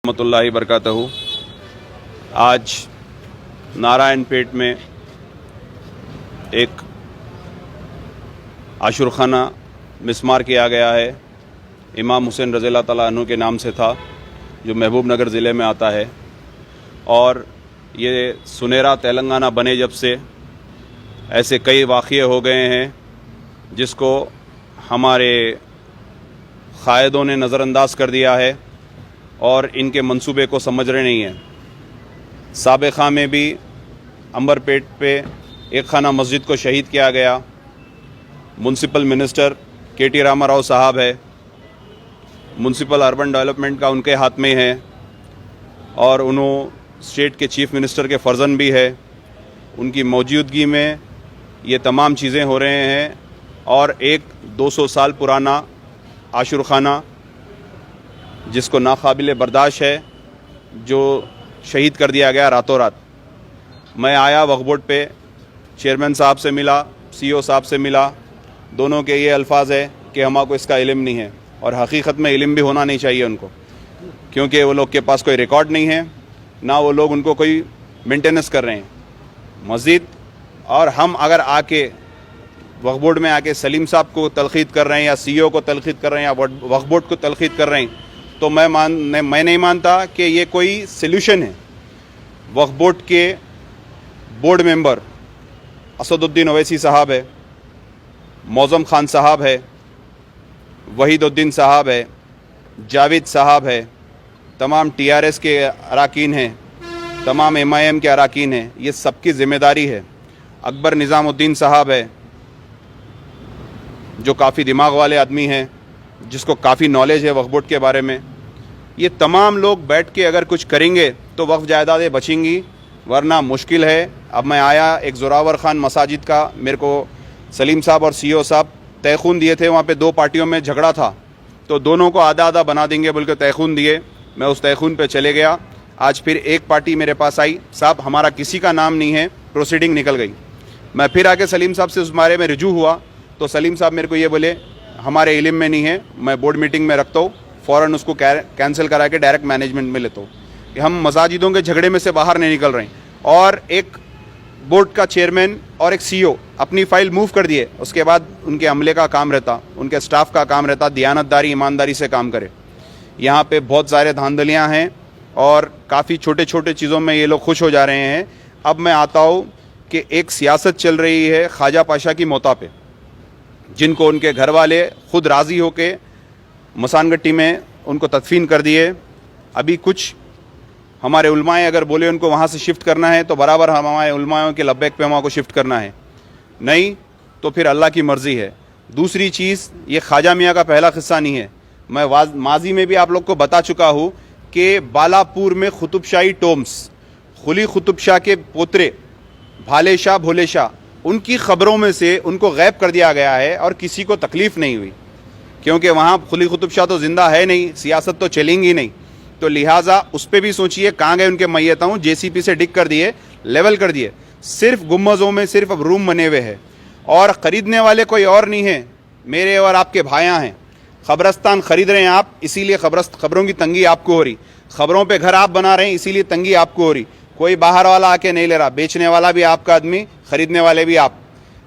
रहमतुल्लाहि बरकातहू। आज नारायणपेट में एक आशुरखाना मिस्मार किया गया है। इमाम हुसैन रज़ी अल्लाह तआला अन्हु के नाम से था, जो महबूब नगर ज़िले में आता है। और ये सुनहरा तेलंगाना बने जब से ऐसे कई वाक़ये हो गए हैं जिसको हमारे क़ायदों ने नज़रअंदाज कर दिया है और इनके मंसूबे को समझ रहे नहीं हैं। साबिक़ा में भी अंबरपेट पे एक खाना मस्जिद को शहीद किया गया। Municipal minister K.T.. रामाराव साहब है, म्यूनसिपल अर्बन डेवलपमेंट का उनके हाथ में है और उन्होंने स्टेट के चीफ मिनिस्टर के फर्जन भी है। उनकी मौजूदगी में ये तमाम चीज़ें हो रहे हैं और एक 200 साल पुराना आशुरखाना जिसको नाकाबिल बर्दाश्त है, जो शहीद कर दिया गया रातों रात। मैं आया वक्फ बोर्ड पे, चेयरमैन साहब से मिला, सीईओ साहब से मिला। दोनों के ये अल्फाज है कि हमको इसका इल्म नहीं है, और हकीकत में इल्म भी होना नहीं चाहिए उनको, क्योंकि वो लोग के पास कोई रिकॉर्ड नहीं है, ना वो लोग उनको कोई मेंटेनेंस कर रहे हैं मस्जिद। और हम अगर आके वक्फ बोर्ड में आके सलीम साहब को तलखीद कर रहे हैं या सीईओ को तलखीद कर रहे हैं या वक्फ बोर्ड को तलखीद कर रहे हैं, तो मैं नहीं मानता कि ये कोई सल्यूशन है। वक्फ बोर्ड के बोर्ड मेंबर असदुद्दीन ओवैसी साहब है, मौज़म खान साहब है, वहीदुद्दीन साहब है, जावेद साहब है, तमाम टीआरएस के अराकीन हैं, तमाम एमआईएम के अराकीन हैं। ये सबकी ज़िम्मेदारी है। अकबर निज़ामुद्दीन साहब है, जो काफ़ी दिमाग वाले आदमी हैं, जिसको काफ़ी नॉलेज है वक्फ बोर्ड के बारे में। ये तमाम लोग बैठ के अगर कुछ करेंगे तो वक्फ जायदादें बचेंगी, वरना मुश्किल है। अब मैं आया, एक जोरावर ख़ान मसाजिद का मेरे को सलीम साहब और सीईओ साहब तयख़ून दिए थे। वहाँ पे दो पार्टियों में झगड़ा था, तो दोनों को आधा आधा बना देंगे बोल के तयख़ून दिए। मैं उस तयख़ून पे चले गया। आज फिर एक पार्टी मेरे पास आई, साहब हमारा किसी का नाम नहीं है, प्रोसीडिंग निकल गई। मैं फिर आके सलीम साहब से उस बारे में रिजू हुआ, तो सलीम साहब मेरे को ये बोले, हमारे इल्म में नहीं है, मैं बोर्ड मीटिंग में रखता हूँ, फ़ौरन उसको कैंसिल करा के डायरेक्ट मैनेजमेंट में लेता हूँ। कि हम मसाजिदों के झगड़े में से बाहर नहीं निकल रहे हैं। और एक बोर्ड का चेयरमैन और एक सीईओ अपनी फ़ाइल मूव कर दिए, उसके बाद उनके अमले का काम रहता, उनके स्टाफ का काम रहता दियानतदारी ईमानदारी से काम करे। यहाँ पे बहुत सारे धांधलियाँ हैं और काफ़ी छोटे छोटे चीज़ों में ये लोग खुश हो जा रहे हैं। अब मैं आता हूँ कि एक सियासत चल रही है ख्वाजा पाशा की मौता पे, जिनको उनके घर वाले खुद राज़ी होके मसानगट्टी में उनको तदफीन कर दिए। अभी कुछ हमारे उलमाए अगर बोले उनको वहाँ से शिफ्ट करना है, तो बराबर हमारे उलमाओं के लब्बैक पे वहाँ को शिफ्ट करना है, नहीं तो फिर अल्लाह की मर्ज़ी है। दूसरी चीज़, ये ख्वाजा मियाँ का पहला किस्सा नहीं है। मैं माजी में भी आप लोग को बता चुका हूँ कि बालापुर में कुतुब शाही टोम्स, खुली कुतुब शाह के पोतरे भाले शाह भोले शाह, उनकी ख़बरों में से उनको गैब कर दिया गया है और किसी को तकलीफ़ नहीं हुई, क्योंकि वहाँ खुली कुतुब शाह तो ज़िंदा है नहीं, सियासत तो चलेंगी नहीं। तो लिहाजा उस पर भी सोचिए कहाँ गए उनके मैयताऊँ। जेसीपी से डिग कर दिए, लेवल कर दिए। सिर्फ गुम्बज़ों में सिर्फ अब रूम बने हुए हैं और ख़रीदने वाले कोई और नहीं है, मेरे और आपके भाइयाँ हैं। ख़बरस्तान ख़रीद रहे हैं आप, इसीलिए ख़बरों की तंगी आपको हो रही। ख़बरों पे घर आप बना रहे हैं, इसीलिए तंगी आपको हो रही। कोई बाहर वाला आके नहीं ले रहा, बेचने वाला भी आपका आदमी, ख़रीदने वाले भी आप।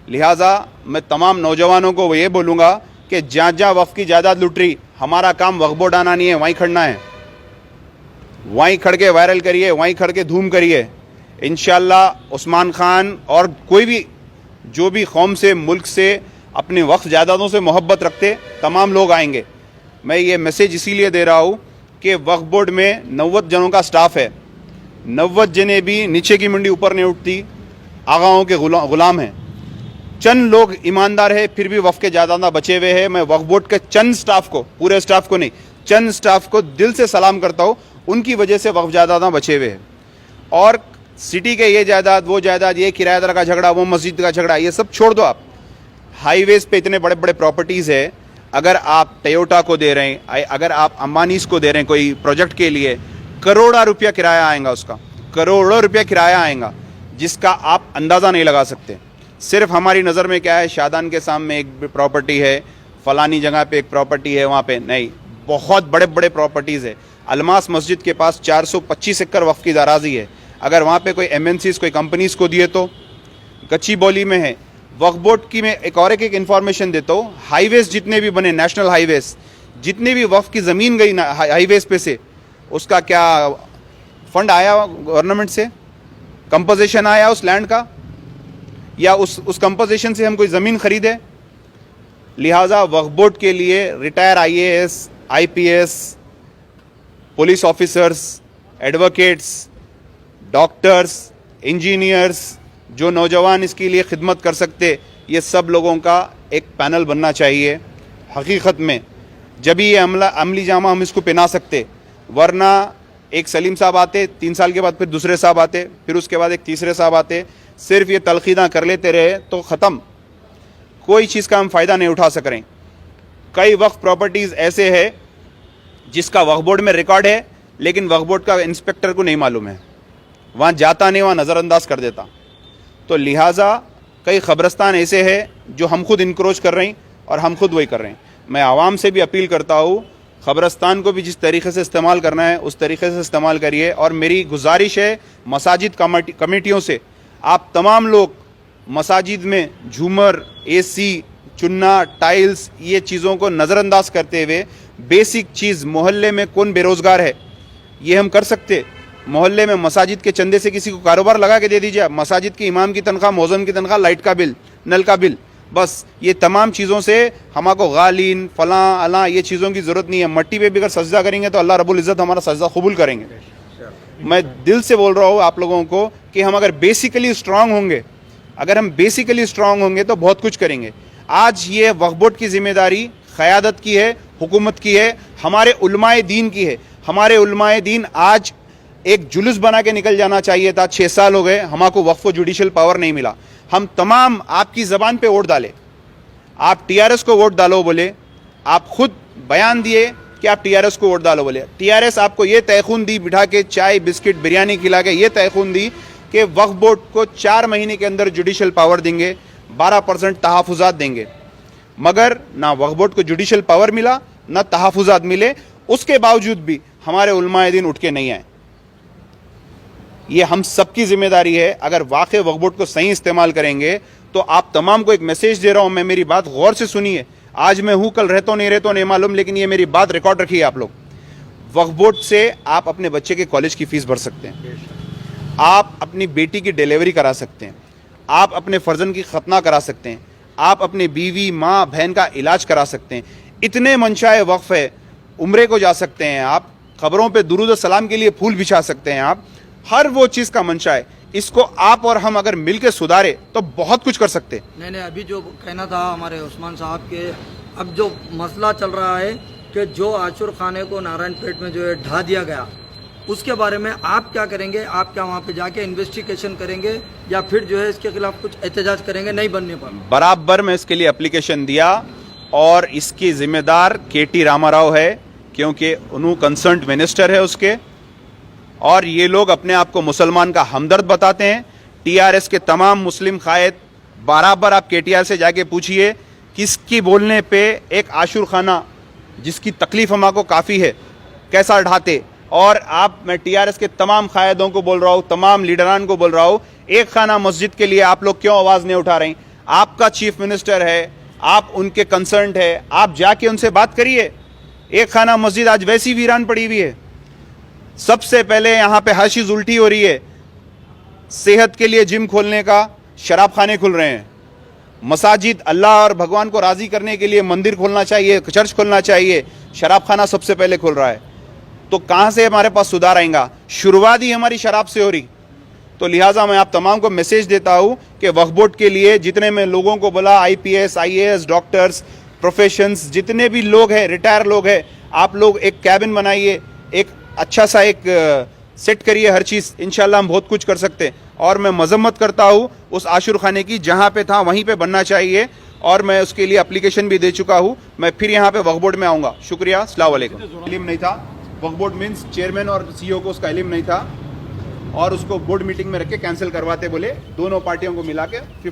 लिहाजा मैं तमाम नौजवानों को ये बोलूँगा कि जहाँ जहाँ वक्फ की जायदाद लुट रही, हमारा काम वक्फ बोर्ड आना नहीं है, वहीं खड़ना है। वहीं खड़ के वायरल करिए, वहीं खड़ के धूम करिए। इंशाअल्लाह उस्मान खान और कोई भी जो भी कौम से, मुल्क से, अपने वक्फ जायदादों से मोहब्बत रखते तमाम लोग आएंगे। मैं ये मैसेज इसीलिए दे रहा हूँ कि वक्फ बोर्ड में 90 जनों का स्टाफ है, 90 जने भी नीचे की मंडी ऊपर नहीं उठती, आगाओं के गुलाम हैं। चंद लोग ईमानदार है, फिर भी वक्फ के जायदाद बचे हुए हैं। मैं वक्फ बोर्ड के चंद स्टाफ को, पूरे स्टाफ को नहीं, चंद स्टाफ को दिल से सलाम करता हूँ, उनकी वजह से वक्फ जायदाद बचे हुए हैं। और सिटी के ये जायदाद, वो जायदाद, ये किराएदार का झगड़ा, वो मस्जिद का झगड़ा, ये सब छोड़ दो आप। हाईवेज़ पे इतने बड़े बड़े प्रॉपर्टीज़ है, अगर आप टोयोटा को दे रहे हैं, अगर आप अंबानीज को दे रहे हैं कोई प्रोजेक्ट के लिए, करोड़ों रुपया किराया आएगा, उसका करोड़ों रुपया किराया आएगा, जिसका आप अंदाज़ा नहीं लगा सकते। सिर्फ हमारी नज़र में क्या है, शादान के सामने एक प्रॉपर्टी है, फ़लानी जगह पे एक प्रॉपर्टी है, वहाँ पे नहीं, बहुत बड़े बड़े प्रॉपर्टीज़ है। अलमास मस्जिद के पास 425 एकड़ वक्फ की अराजी है, अगर वहाँ पे कोई MNCs कोई कंपनीज को दिए तो कच्ची बोली में है। वक्फ बोर्ड की मैं एक इन्फॉर्मेशन देता हूँ, हाईवेज जितने भी बने, नेशनल हाईवेज, जितने भी वक्फ की ज़मीन गई ना हाईवेज पे से, उसका क्या फंड आया गवर्नमेंट से, कंपोजिशन आया उस लैंड का, या उस कंपोजिशन से हम कोई ज़मीन खरीदे? लिहाजा वक्फ बोर्ड के लिए retire IAS, IPS, police officers, advocates, doctors, engineers, जो नौजवान इसके लिए खिदमत कर सकते, ये सब लोगों का एक पैनल बनना चाहिए। हकीकत में जब ये अमली जामा हम इसको पहना सकते, वरना एक सलीम साहब आते, 3 साल के बाद फिर दूसरे साहब आते, फिर उसके बाद एक तीसरे साहब आते, सिर्फ ये तलखीदा कर लेते रहे तो ख़त्म, कोई चीज़ का हम फ़ायदा नहीं उठा सक रहे। कई वक्फ प्रॉपर्टीज़ ऐसे है जिसका वक्फ बोर्ड में रिकॉर्ड है, लेकिन वक्फ बोर्ड का इंस्पेक्टर को नहीं मालूम है, वहाँ जाता नहीं, वहाँ नज़रअंदाज कर देता। तो लिहाजा कई ख़बरस्तान ऐसे हैं जो हम खुद इनक्रोच कर रहे हैं और हम खुद वही कर रहे हैं। मैं आवाम से भी अपील करता हूँ, ख़बरस्तान को भी जिस तरीके से इस्तेमाल करना है उस तरीके से इस्तेमाल करिए। और मेरी गुजारिश है मसाजिद कमेटियों से, आप तमाम लोग मसाजिद में झूमर, AC, चुन्ना, टाइल्स, ये चीज़ों को नज़रअंदाज करते हुए बेसिक चीज़, मोहल्ले में कौन बेरोज़गार है ये हम कर सकते। मोहल्ले में मसाजिद के चंदे से किसी को कारोबार लगा के दे दीजिए, मसाजिद के इमाम की तनख्वाह, मौज़म की तनख्वाह, लाइट का बिल, नल का बिल, बस ये तमाम चीज़ों से हमको गालीन फलां अला ये चीज़ों की ज़रूरत नहीं है। मट्टी पे भी अगर सजदा करेंगे तो अल्लाह रब्बुल इज़्ज़त हमारा सजदा कबूल करेंगे। मैं दिल से बोल रहा हूँ आप लोगों को कि हम अगर बेसिकली स्ट्रांग होंगे, अगर हम बेसिकली स्ट्रांग होंगे तो बहुत कुछ करेंगे। आज ये वक्फ बोर्ड की जिम्मेदारी क़यादत की है, हुकूमत की है, हमारे उलमाए दीन की है। हमारे उलमाए दीन आज एक जुलूस बना के निकल जाना चाहिए था। 6 साल हो गए हमको वक्फ को जुडिशल पावर नहीं मिला। हम तमाम आपकी ज़बान पे वोट डाले, आप TRS को वोट डालो बोले, आप खुद बयान दिए कि आप TRS को वोट डालो बोले। TRS आपको ये तयखून दी, बिठा के चाय बिस्किट बिरयानी खिला के ये तयखून दी कि वक्फ बोर्ड को 4 महीने के अंदर जुडिशल पावर देंगे, 12% तहफ़्फ़ुज़ात देंगे। मगर ना वक्फ बोर्ड को जुडिशल पावर मिला, ना तहफ़्फ़ुज़ात मिले। उसके बावजूद भी हमारे उलमाए दीन उठ के नहीं आए। ये हम सबकी जिम्मेदारी है। अगर वाकई वक्फ बोर्ड को सही इस्तेमाल करेंगे तो आप तमाम को एक मैसेज दे रहा हूं मैं, मेरी बात गौर से सुनिए। आज मैं हूं, कल रहता नहीं मालूम, लेकिन ये मेरी बात रिकॉर्ड रखिए आप लोग। वक्फ बोर्ड से आप अपने बच्चे के कॉलेज की फीस भर सकते हैं, आप अपनी बेटी की डिलीवरी करा सकते हैं, आप अपने फर्जन की खतना करा सकते हैं, आप अपने बीवी माँ बहन का इलाज करा सकते हैं। इतने मंशाए वक्फ है, उम्रे को जा सकते हैं आप, खबरों पे दुरूद सलाम के लिए फूल बिछा सकते हैं आप, हर वो चीज़ का मंशा है। इसको आप और हम अगर मिलकर सुधारे तो बहुत कुछ कर सकते हैं। नहीं, अभी जो कहना था हमारे उस्मान साहब के, अब जो मसला चल रहा है कि जो आशुर खाने को नारायणपेट में जो है ढा दिया गया, उसके बारे में आप क्या करेंगे? आप क्या वहाँ पे जाके इन्वेस्टिगेशन करेंगे या फिर जो है इसके खिलाफ कुछ एहतजाज करेंगे नहीं बनने पर? बराबर मैं इसके लिए एप्लीकेशन दिया और इसकी जिम्मेदार KT रामाराव है, क्योंकि उन्होंने कंसर्न मिनिस्टर है उसके। और ये लोग अपने आप को मुसलमान का हमदर्द बताते हैं। TRS के तमाम मुस्लिम कायद, बराबर आप KTR से जाके पूछिए किसकी बोलने पे एक आशुर खाना जिसकी तकलीफ हमको काफ़ी है कैसा ढाते। और आप, मैं TRS के तमाम कायदों को बोल रहा हूँ, तमाम लीडरान को बोल रहा हूँ, एक खाना मस्जिद के लिए आप लोग क्यों आवाज़ नहीं उठा रहे? आपका चीफ मिनिस्टर है, आप उनके कंसर्न है, आप जाके उनसे बात करिए। एक खाना मस्जिद आज वैसी वीरान पड़ी हुई है। सबसे पहले यहाँ पे हर चीज़ उल्टी हो रही है। सेहत के लिए जिम खोलने का, शराब खाने खुल रहे हैं। मसाजिद, अल्लाह और भगवान को राज़ी करने के लिए मंदिर खोलना चाहिए, चर्च खोलना चाहिए, शराब खाना सबसे पहले खुल रहा है। तो कहाँ से हमारे पास सुधार आएगा? शुरुआत ही हमारी शराब से हो रही। तो लिहाजा मैं आप तमाम को मैसेज देता हूँ कि वक्फ बोर्ड के लिए जितने मैं लोगों को बोला, IPS, IAS, डॉक्टर्स, प्रोफेशंस, जितने भी लोग हैं, रिटायर लोग हैं, आप लोग एक कैबिन बनाइए, एक अच्छा सा एक सेट करिए हर चीज़। इंशाल्लाह हम बहुत कुछ कर सकते हैं। और मैं मजम्मत करता हूँ उस आशुर खाने की, जहाँ पे था वहीं पे बनना चाहिए। और मैं उसके लिए एप्लीकेशन भी दे चुका हूँ। मैं फिर यहाँ पे वक्फ बोर्ड में आऊँगा। शुक्रिया, अस्सलाम वालेकुम। इल्म नहीं था, वक्फ बोर्ड मीन्स चेयरमैन और CEO को उसका इल्म नहीं था, और उसको बोर्ड मीटिंग में रख के कैंसिल करवाते बोले, दोनों पार्टियों को मिला के